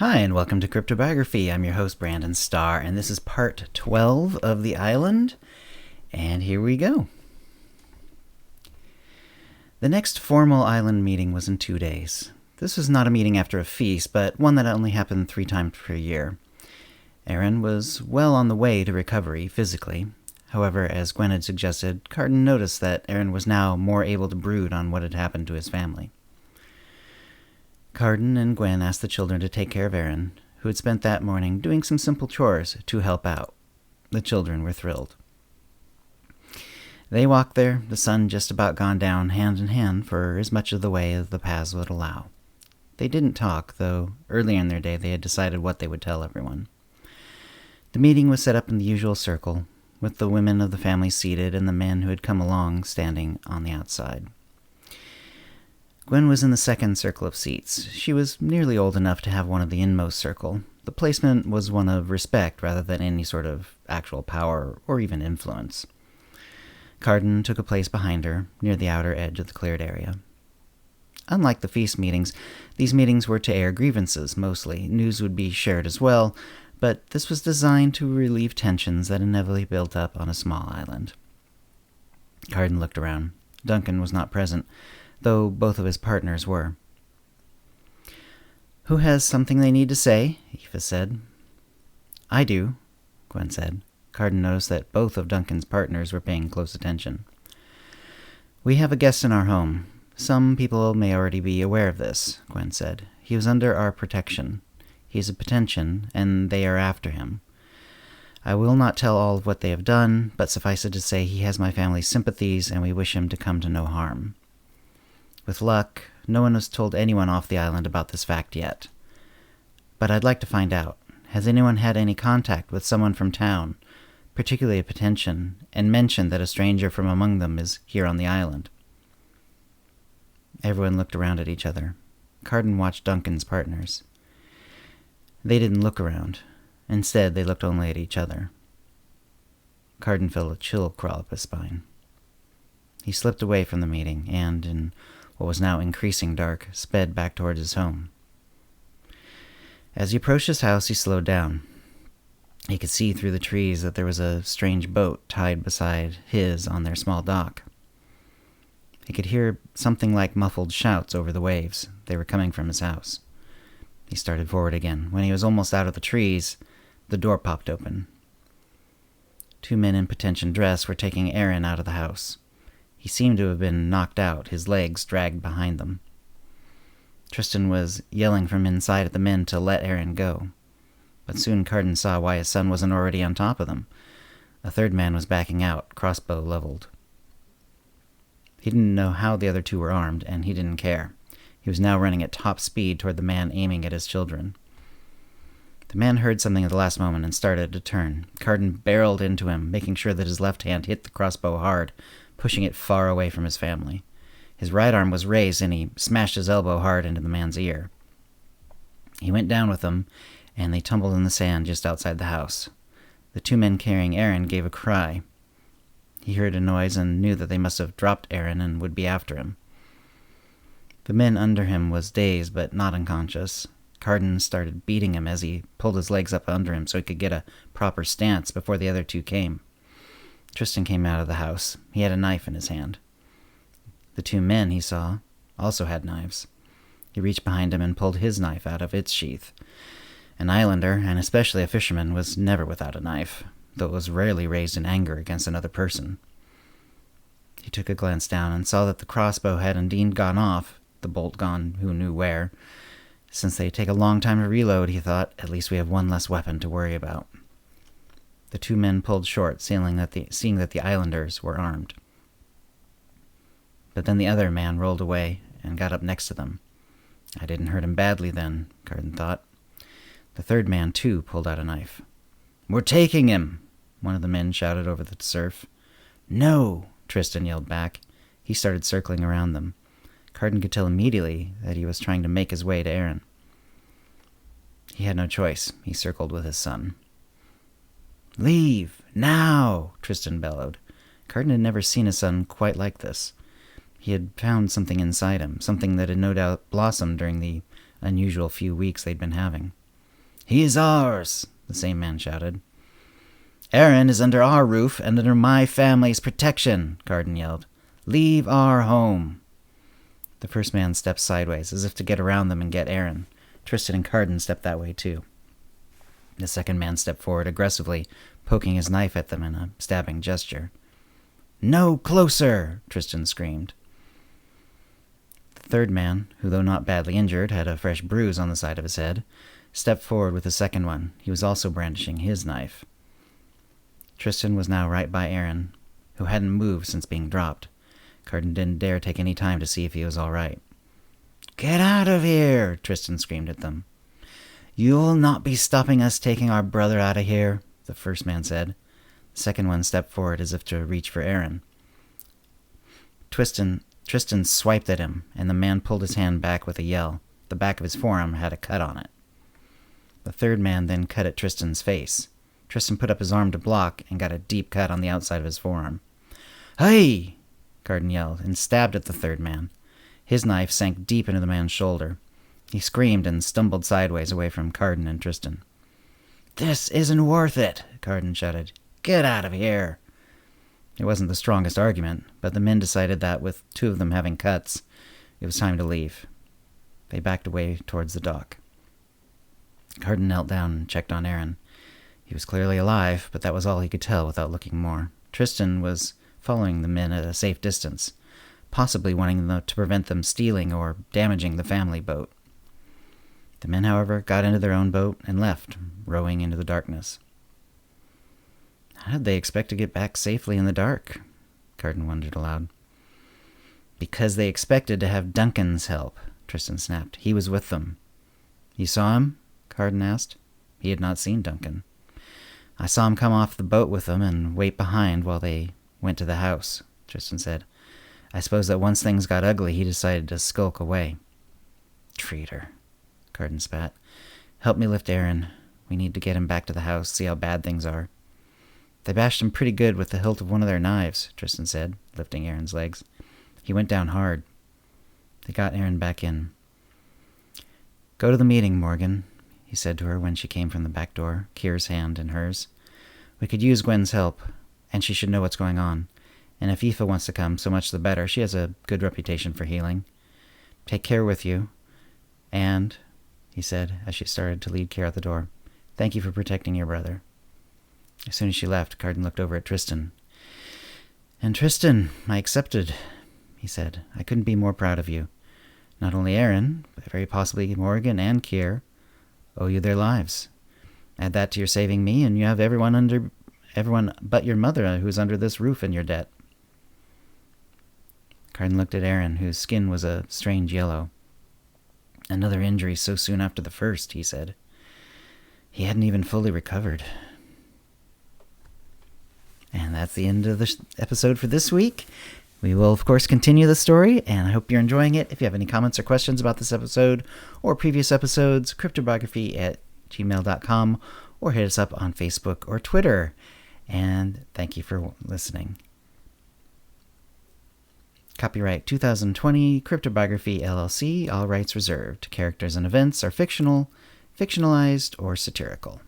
Hi, and welcome to CryptoBiography. I'm your host, Brandon Starr, and this is part 12 of The Island, and here we go. The next formal island meeting was in 2 days. This was not a meeting after a feast, but one that only happened 3 times per year. Aaron was well on the way to recovery, physically. However, as Gwen had suggested, Carden noticed that Aaron was now more able to brood on what had happened to his family. Carden and Gwen asked the children to take care of Aaron, who had spent that morning doing some simple chores to help out. The children were thrilled. They walked there, the sun just about gone down, hand in hand for as much of the way as the paths would allow. They didn't talk, though earlier in their day they had decided what they would tell everyone. The meeting was set up in the usual circle, with the women of the family seated and the men who had come along standing on the outside. Gwen was in the second circle of seats. She was nearly old enough to have one of the inmost circle. The placement was one of respect rather than any sort of actual power or even influence. Carden took a place behind her, near the outer edge of the cleared area. Unlike the feast meetings, these meetings were to air grievances, mostly. News would be shared as well, but this was designed to relieve tensions that inevitably built up on a small island. Carden looked around. Duncan was not present, though both of his partners were. "Who has something they need to say?" Aoife said. "I do," Gwen said. Carden noticed that both of Duncan's partners were paying close attention. "We have a guest in our home. Some people may already be aware of this," Gwen said. "He was under our protection. He is a potential, and they are after him. I will not tell all of what they have done, but suffice it to say he has my family's sympathies, and we wish him to come to no harm. With luck, no one has told anyone off the island about this fact yet. But I'd like to find out. Has anyone had any contact with someone from town, particularly a potential, and mentioned that a stranger from among them is here on the island?" Everyone looked around at each other. Carden watched Duncan's partners. They didn't look around. Instead, they looked only at each other. Carden felt a chill crawl up his spine. He slipped away from the meeting and, in what was now increasing dark, sped back towards his home. As he approached his house, he slowed down. He could see through the trees that there was a strange boat tied beside his on their small dock. He could hear something like muffled shouts over the waves. They were coming from his house. He started forward again. When he was almost out of the trees, the door popped open. 2 men in potential dress were taking Aaron out of the house. He seemed to have been knocked out, his legs dragged behind them. Tristan was yelling from inside at the men to let Aaron go. But soon Carden saw why his son wasn't already on top of them. A third man was backing out, crossbow leveled. He didn't know how the other 2 were armed, and he didn't care. He was now running at top speed toward the man aiming at his children. The man heard something at the last moment and started to turn. Carden barreled into him, making sure that his left hand hit the crossbow hard, pushing it far away from his family. His right arm was raised, and he smashed his elbow hard into the man's ear. He went down with him, and they tumbled in the sand just outside the house. The 2 men carrying Aaron gave a cry. He heard a noise and knew that they must have dropped Aaron and would be after him. The man under him was dazed but not unconscious. Carden started beating him as he pulled his legs up under him so he could get a proper stance before the other 2 came. Tristan came out of the house. He had a knife in his hand. The 2 men he saw also had knives. He reached behind him and pulled his knife out of its sheath. An islander, and especially a fisherman, was never without a knife, though it was rarely raised in anger against another person. He took a glance down and saw that the crossbow had indeed gone off, the bolt gone who knew where. Since they take a long time to reload, he thought, at least we have one less weapon to worry about. The 2 men pulled short, seeing that the islanders were armed. But then the other man rolled away and got up next to them. I didn't hurt him badly then, Carden thought. The third man, too, pulled out a knife. "We're taking him!" one of the men shouted over the surf. "No!" Tristan yelled back. He started circling around them. Carden could tell immediately that he was trying to make his way to Aaron. He had no choice. He circled with his son. "Leave! Now!" Tristan bellowed. Carden had never seen his son quite like this. He had found something inside him, something that had no doubt blossomed during the unusual few weeks they'd been having. "He is ours," the same man shouted. "Aaron is under our roof and under my family's protection," Carden yelled. "Leave our home." The first man stepped sideways, as if to get around them and get Aaron. Tristan and Carden stepped that way too. The second man stepped forward aggressively, poking his knife at them in a stabbing gesture. "No closer!" Tristan screamed. The third man, who though not badly injured, had a fresh bruise on the side of his head, stepped forward with the second one. He was also brandishing his knife. Tristan was now right by Aaron, who hadn't moved since being dropped. Carden didn't dare take any time to see if he was all right. "Get out of here!" Tristan screamed at them. "You'll not be stopping us taking our brother out of here," the first man said. The second one stepped forward as if to reach for Aaron. Tristan swiped at him, and the man pulled his hand back with a yell. The back of his forearm had a cut on it. The third man then cut at Tristan's face. Tristan put up his arm to block and got a deep cut on the outside of his forearm. "Hey!" Carden yelled, and stabbed at the third man. His knife sank deep into the man's shoulder. He screamed and stumbled sideways away from Carden and Tristan. "This isn't worth it," Carden shouted. "Get out of here." It wasn't the strongest argument, but the men decided that with two of them having cuts, it was time to leave. They backed away towards the dock. Carden knelt down and checked on Aaron. He was clearly alive, but that was all he could tell without looking more. Tristan was following the men at a safe distance, possibly wanting to prevent them stealing or damaging the family boat. The men, however, got into their own boat and left, rowing into the darkness. How did they expect to get back safely in the dark? Carden wondered aloud. Because they expected to have Duncan's help, Tristan snapped. He was with them. You saw him? Carden asked. He had not seen Duncan. I saw him come off the boat with them and wait behind while they went to the house, Tristan said. I suppose that once things got ugly, he decided to skulk away. Traitor, Carden spat. Help me lift Aaron. We need to get him back to the house, see how bad things are. They bashed him pretty good with the hilt of one of their knives, Tristan said, lifting Aaron's legs. He went down hard. They got Aaron back in. Go to the meeting, Morgan, he said to her when she came from the back door, Kier's hand in hers. We could use Gwen's help, and she should know what's going on. And if Aoife wants to come, so much the better. She has a good reputation for healing. Take care with you. And, he said, as she started to lead Kier out the door, thank you for protecting your brother. As soon as she left, Carden looked over at Tristan. And Tristan, I accepted, he said. I couldn't be more proud of you. Not only Aaron, but very possibly Morgan and Kier owe you their lives. Add that to your saving me, and you have everyone but your mother who's under this roof in your debt. Carden looked at Aaron, whose skin was a strange yellow. Another injury so soon after the first, he said. He hadn't even fully recovered. And that's the end of the episode for this week. We will, of course, continue the story, and I hope you're enjoying it. If you have any comments or questions about this episode or previous episodes, CryptoBiography@gmail.com, or hit us up on Facebook or Twitter. And thank you for listening. Copyright 2020, CryptoBiography LLC, all rights reserved. Characters and events are fictional, fictionalized, or satirical.